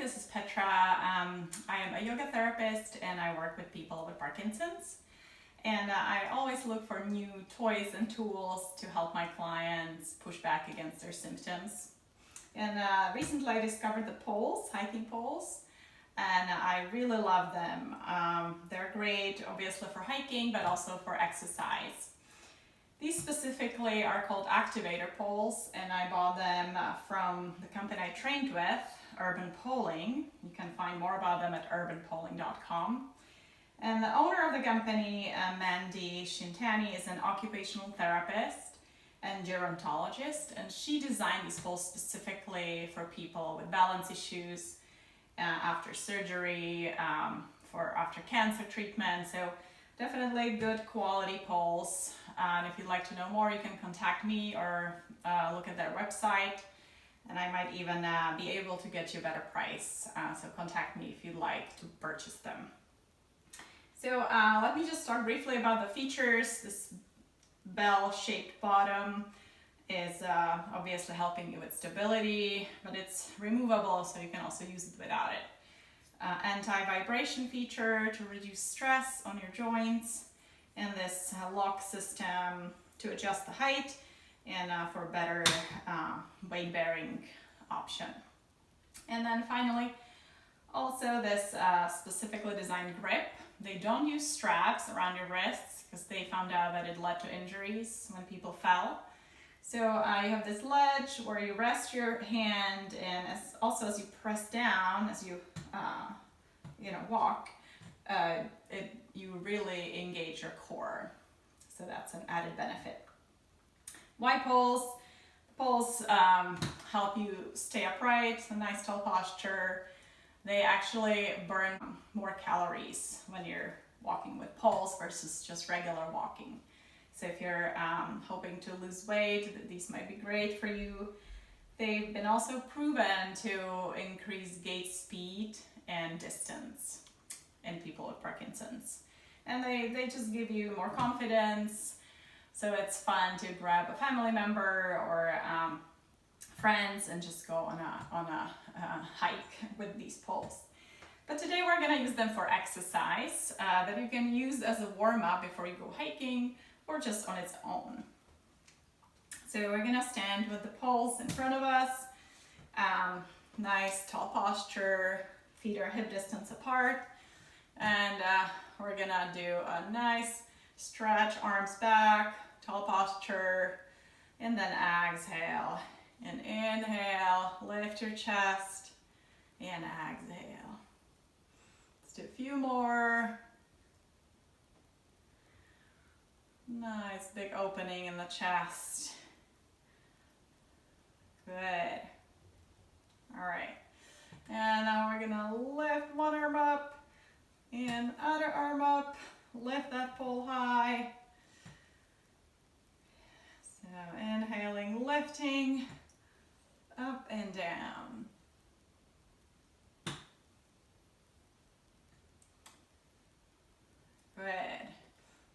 this is Petra. I am a yoga therapist and I work with people with Parkinson's. And I always look for new toys and tools to help my clients push back against their symptoms. And recently I discovered the poles, hiking poles, and I really love them. They're great, obviously, for hiking, but also for exercise. These specifically are called activator poles, and I bought them from the company I trained with, Urban Poling. You can find more about them at urbanpoling.com. And the owner of the company, Mandy Shintani, is an occupational therapist and gerontologist, and she designed these poles specifically for people with balance issues after surgery, after cancer treatment. So definitely good quality poles. And if you'd like to know more, you can contact me or look at their website, and I might even be able to get you a better price. So contact me if you'd like to purchase them. So let me just talk briefly about the features. This bell-shaped bottom is obviously helping you with stability, but it's removable, so you can also use it without it. Anti-vibration feature to reduce stress on your joints, and this lock system to adjust the height and for better weight-bearing option. And then finally, also this specifically designed grip. They don't use straps around your wrists because they found out that it led to injuries when people fell. So you have this ledge where you rest your hand, and as you press down, as you walk, you really engage your core. So that's an added benefit. Why poles? Poles help you stay upright, a nice tall posture. They actually burn more calories when you're walking with poles versus just regular walking. So if you're hoping to lose weight, these might be great for you. They've been also proven to increase gait speed and distance in people with Parkinson's. And they just give you more confidence. So it's fun to grab a family member or friends and just go on a hike with these poles. But today we're going to use them for exercise that you can use as a warm-up before you go hiking or just on its own. So we're going to stand with the poles in front of us. Nice tall posture, feet are hip distance apart, and we're going to do a nice stretch, arms back, tall posture, and then exhale. And inhale, lift your chest, and exhale. Let's do a few more. Nice big opening in the chest. Good. All right. And now we're gonna lift one arm up and other arm up. Lift that pole high. So inhaling, lifting. Up and down. Good.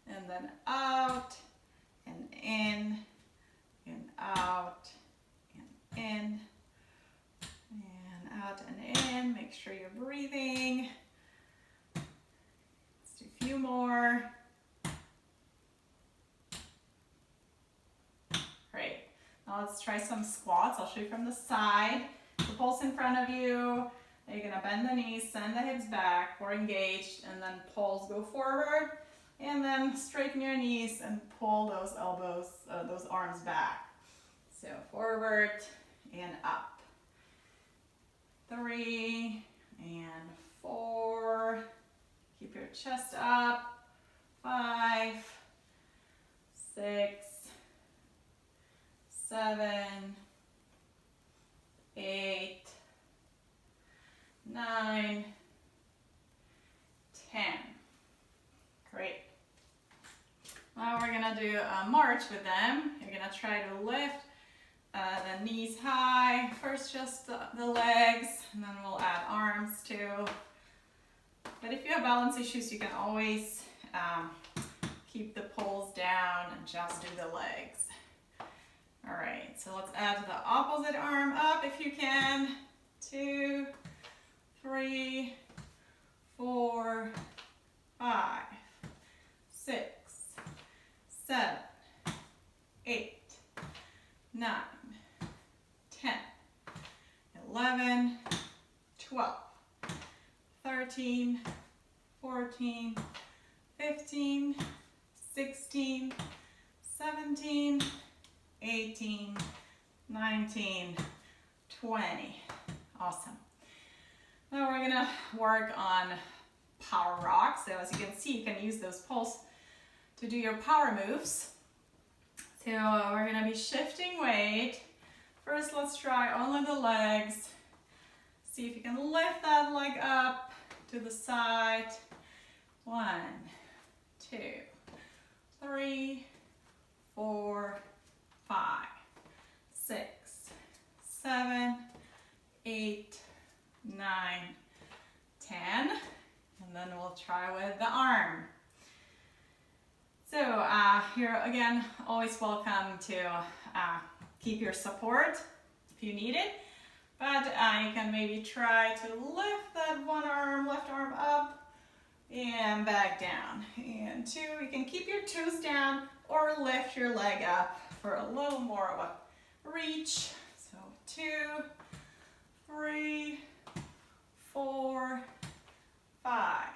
And then out and in and out and in and out and in. Make sure you're breathing. Let's do a few more. Great. Now let's try some squats. I'll show you from the side. The pole's in front of you. You're going to bend the knees, send the hips back, we're engaged, and then poles go forward. And then straighten your knees and pull those elbows, those arms back. So forward and up. 3 and 4. Keep your chest up. 5, 6, 7, 8, 9, 10. Great. Now we're gonna do a march with them. You're gonna try to lift the knees high. First just the legs, and then we'll add arms too. But if you have balance issues, you can always keep the poles down and just do the legs. All right, so let's add the opposite arm up if you can. 2, 12, 13, 14, 15, 16, 17, 18, 19, 20. Awesome. Now we're gonna work on power rocks. So as you can see, you can use those poles to do your power moves. So we're gonna be shifting weight. First, let's try only the legs. See if you can lift that leg up to the side. 1, 2, 3, 4, 5, 6, 7, 8, 9, 10. And then we'll try with the arm. So you're again always welcome to keep your support if you need it, but you can maybe try to lift that left arm up and back down. And 2, you can keep your toes down or lift your leg up for a little more of a reach. So 2, 3, 4, 5,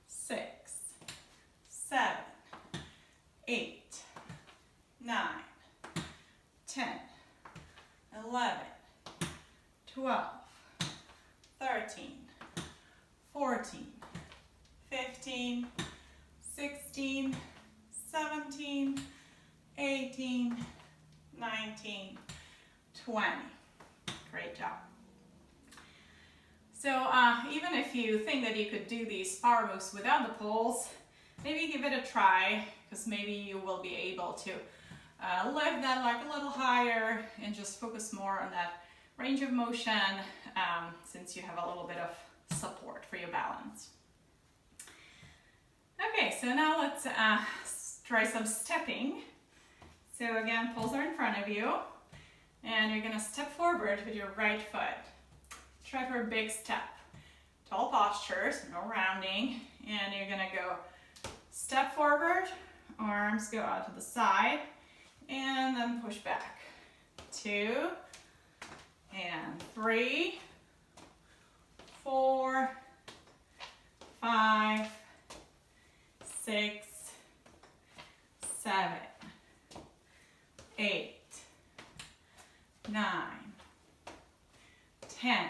6, 7, 8, 9, 10, 11, 12, 13, 14, 15, 16, 17, 18, 19, 20. Great job. So even if you think that you could do these power moves without the poles, maybe give it a try, because maybe you will be able to lift that leg a little higher and just focus more on that range of motion since you have a little bit of support for your balance. Okay, so now let's try some stepping. So again, poles are in front of you, and you're gonna step forward with your right foot. Try for a big step. Tall posture, so no rounding, and you're gonna go step forward, arms go out to the side, and then push back. 2, and 3, 4, 5, 6, 7, 8, 9, 10,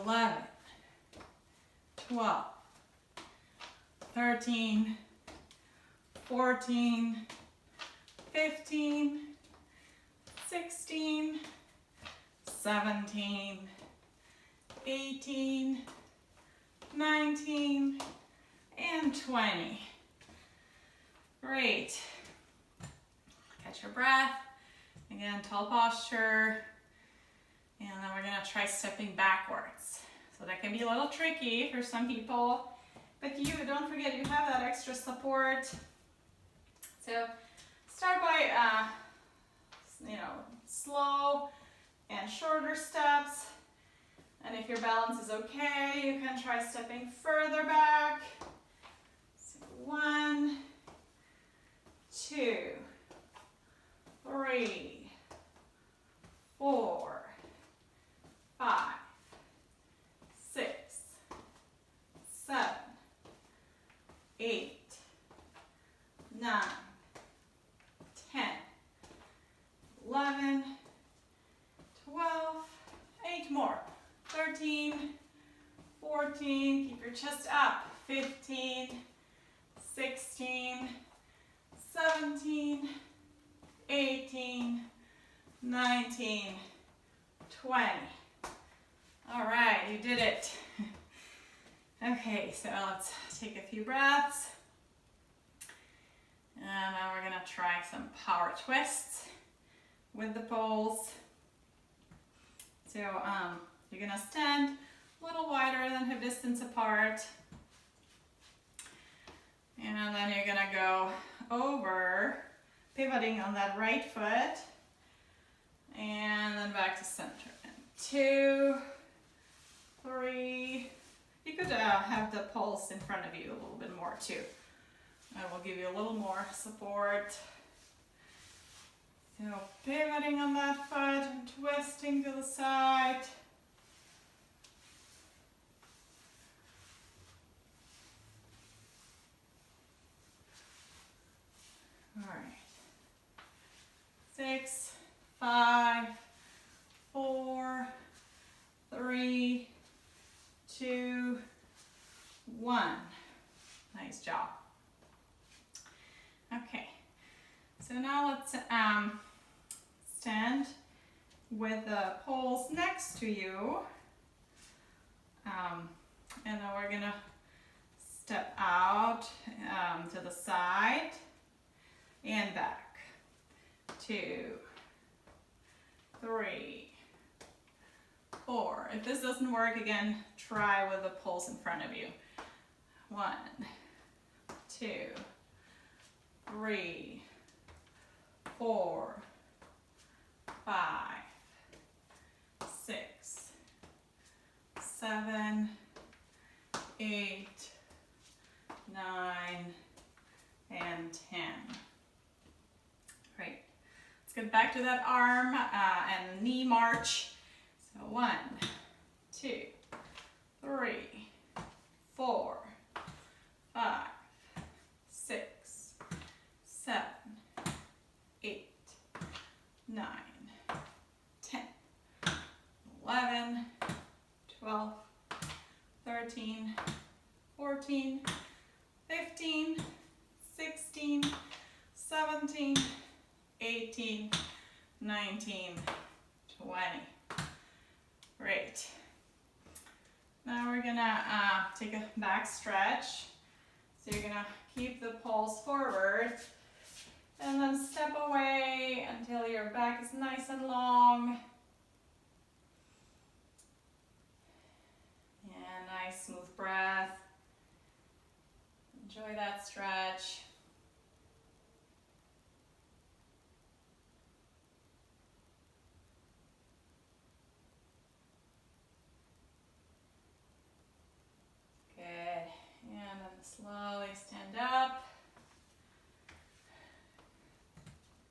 11, 12, 13, 14, 15, 16, 17, 18, 19, and 20. Great. Catch your breath. Again, tall posture. And then we're gonna try stepping backwards. So that can be a little tricky for some people, but you don't forget you have that extra support. So start by, slow and shorter steps. And if your balance is okay, you can try stepping further back. So 1, 2, 3, 4, 5, 6, 7, 8, 9, 10, 11, 12, 8 more, 13, 14, keep your chest up, 15, 16, 17, 18, 19, 20. All right, you did it. Okay, so let's take a few breaths. And now we're gonna try some power twists with the poles. So you're gonna stand a little wider than hip distance apart. And then you're gonna go over, pivoting on that right foot. And then back to center. And 2, 3. You could have the poles in front of you a little bit more too. I will give you a little more support. So pivoting on that foot and twisting to the side. 5, 4, 3, 2, 1. Nice job. Okay, so now let's stand with the poles next to you. And then we're gonna step out to the side and back. 2, 3, 4. If this doesn't work, again, try with the poles in front of you. 1, 2, 3, 4, 5, 6, 7, 8, 9, and 10. Great. Let's get back to that arm and knee march. So 1, 2, 3, 4, 5, 6, 7, 8, 9, 10, 11, 12, 13, 14, 15, 16, 17, 18, 19, 20. Great. Now we're gonna take a back stretch. So you're gonna keep the poles forward and then step away until your back is nice and long. And nice smooth breath. Enjoy that stretch. Good. And then slowly stand up.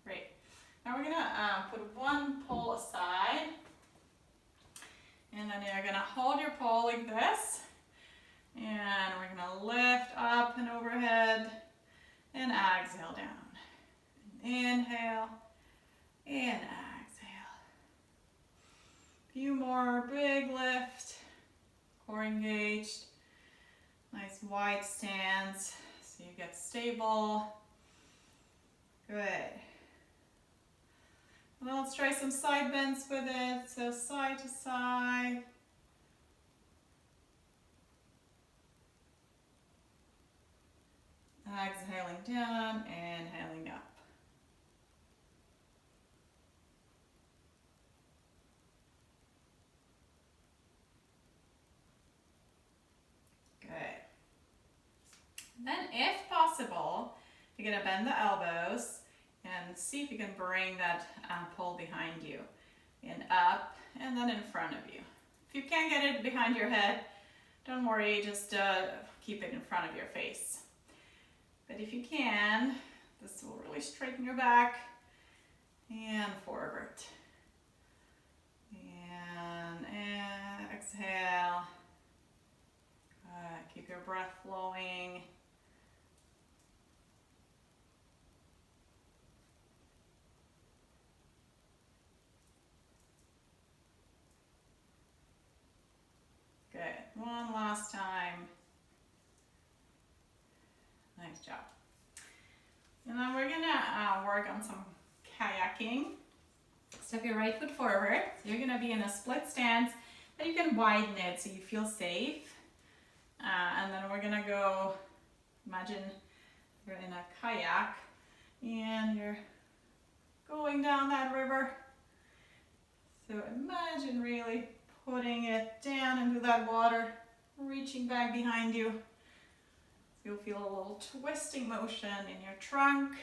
Great. Now we're gonna put one pole aside. And then you're gonna hold your pole like this. And we're gonna lift up and overhead and exhale down. Inhale and exhale. Few more, big lift, core engaged. Nice wide stance so you get stable. Good. And then let's try some side bends with it. So side to side. Exhaling down, inhaling up. Good. Then if possible, you're going to bend the elbows and see if you can bring that pole behind you and up and then in front of you. If you can't get it behind your head, don't worry, just keep it in front of your face. But if you can, this will really straighten your back and forward. And exhale. Keep your breath flowing. Good. One last time. Nice job. And then we're gonna work on some kayaking. Step your right foot forward. So you're gonna be in a split stance, but you can widen it so you feel safe. And then we're gonna go, imagine you're in a kayak and you're going down that river. So imagine really putting it down into that water, reaching back behind you. You'll feel a little twisting motion in your trunk.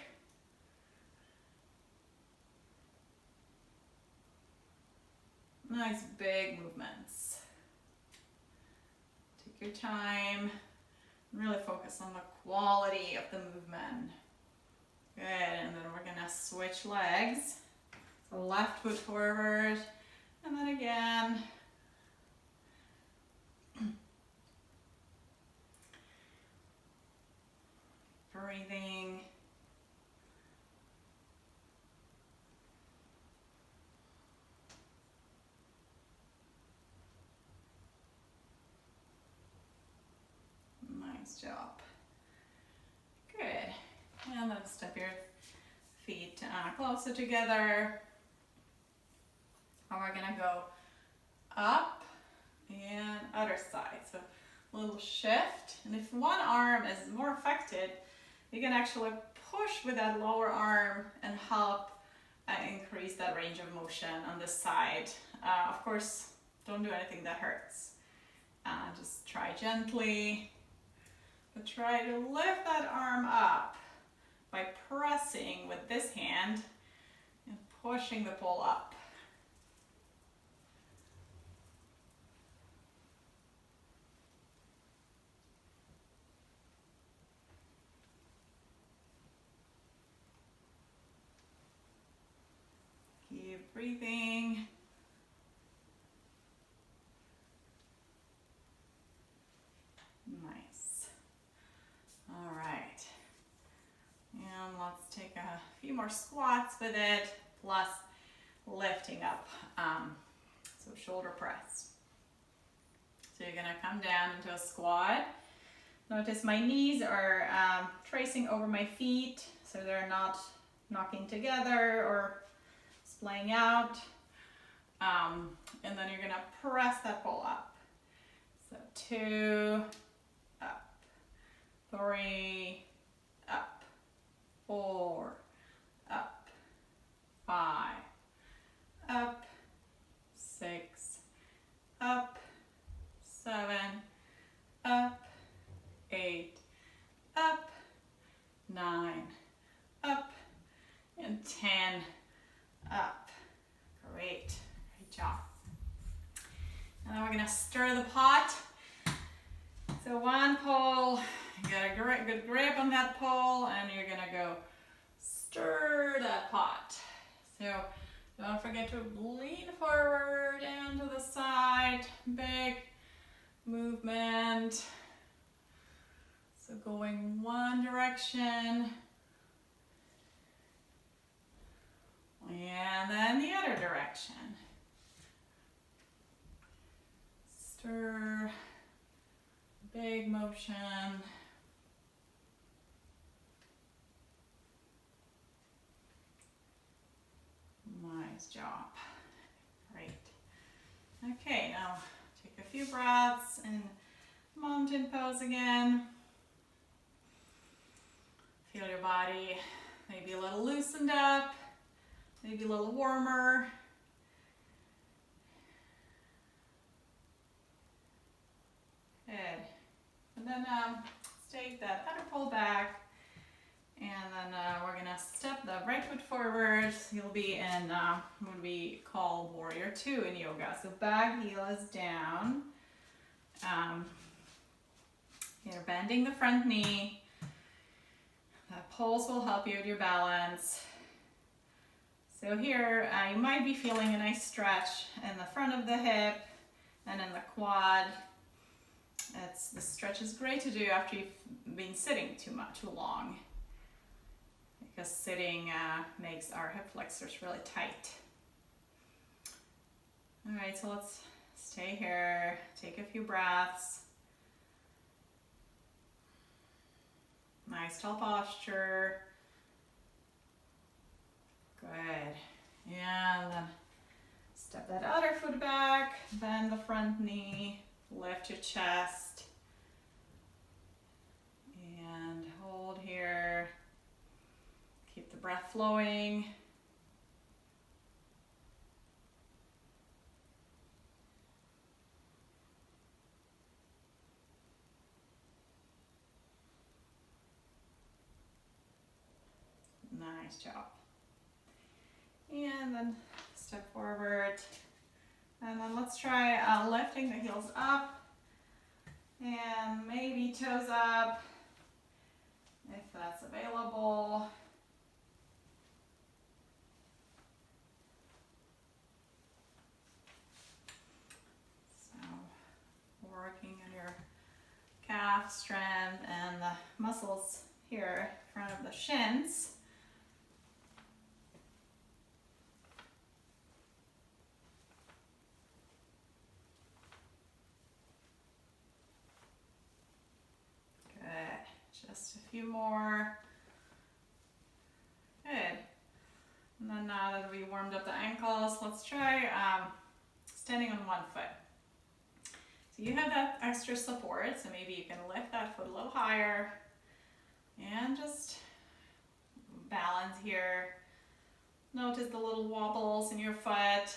Nice big movements. Take your time and really focus on the quality of the movement. Good, and then we're gonna switch legs. So left foot forward, and then again. Breathing. job. Good. And then step your feet closer together. And we're gonna go up and other side. So a little shift. And if one arm is more affected, you can actually push with that lower arm and help increase that range of motion on this side. Of course, don't do anything that hurts. Just try gently, but try to lift that arm up by pressing with this hand and pushing the pole up. Keep breathing. Nice. All right. And let's take a few more squats with it, plus lifting up. So shoulder press. So you're gonna come down into a squat. Notice my knees are tracing over my feet, so they're not knocking together or splaying out. And then you're gonna press that pole up. So 2, up, 3, up, 4, up, 5, up, 6, up, 7, up, 8, up, 9, up, and 10, up. Great, great job. And then we're gonna stir the pot. So one pole, you got a good grip on that pole, and you're gonna go stir that pot. So don't forget to lean forward and to the side, big movement. So going one direction, and then the other direction. Stir, big motion. Nice job. Great. Okay, now take a few breaths in mountain pose again. Feel your body maybe a little loosened up, maybe a little warmer. Good. And then take that other pole back, and then we're gonna step the right foot forward. You'll be in what we call Warrior 2 in yoga. So back heel is down. You're bending the front knee. The poles will help you with your balance. So here, you might be feeling a nice stretch in the front of the hip and in the quad. The stretch is great to do after you've been sitting too long, because sitting makes our hip flexors really tight. All right, so let's stay here, take a few breaths. Nice tall posture. Good. And then step that other foot back, bend the front knee, lift your chest, and hold here. Keep the breath flowing. Nice job. And then step forward. And then let's try lifting the heels up and maybe toes up if that's available. So working on your calf strength and the muscles here in front of the shins. Good. a few more. Good. And then now that we warmed up the ankles, let's try standing on one foot. So you have that extra support, so maybe you can lift that foot a little higher and just balance here. Notice the little wobbles in your foot,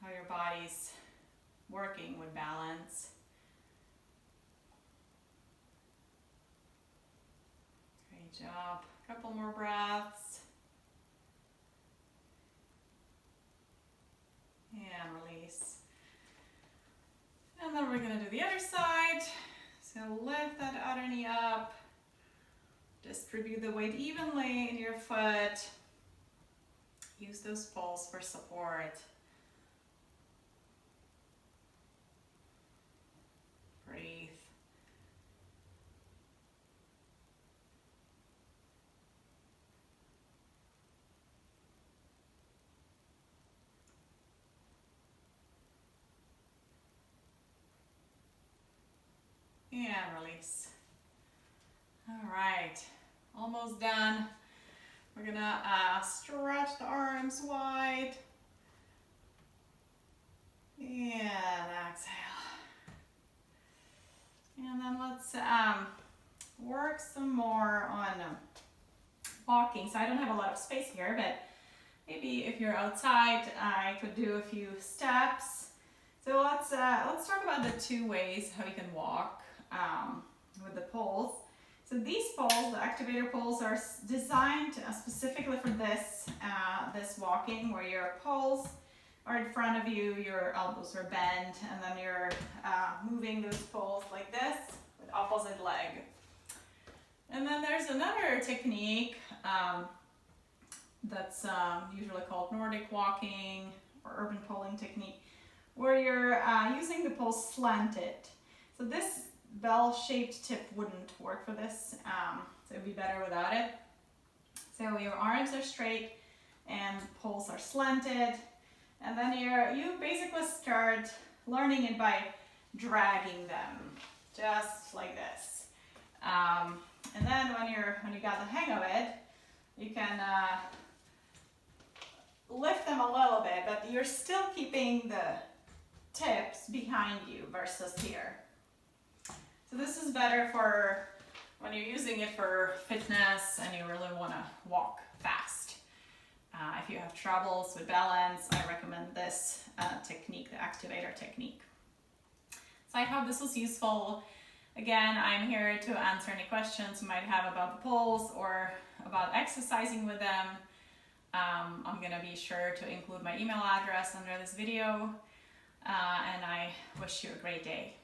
how your body's working with balance. Great job. Couple more breaths. And release. And then we're going to do the other side. So lift that outer knee up. Distribute the weight evenly in your foot. Use those poles for support. Breathe. And release. All right, almost done. We're gonna stretch the arms wide. And exhale. And then let's work some more on walking. So I don't have a lot of space here, but maybe if you're outside, I could do a few steps. So let's talk about the two ways how you can walk with the poles. So these poles, the activator poles, are designed specifically for this walking, where your poles are in front of you, your elbows are bent, and then you're moving those poles like this with opposite leg. And then there's another technique that's usually called Nordic walking or urban poling technique, where you're using the poles slanted. So this bell-shaped tip wouldn't work for this, so it'd be better without it. So your arms are straight and poles are slanted, and then you basically start learning it by dragging them, just like this. And then when you got the hang of it, you can lift them a little bit, but you're still keeping the tips behind you versus here. So this is better for when you're using it for fitness and you really want to walk fast. If you have troubles with balance, I recommend this technique, the activator technique. So I hope this was useful. Again, I'm here to answer any questions you might have about the poles or about exercising with them. I'm going to be sure to include my email address under this video, and I wish you a great day.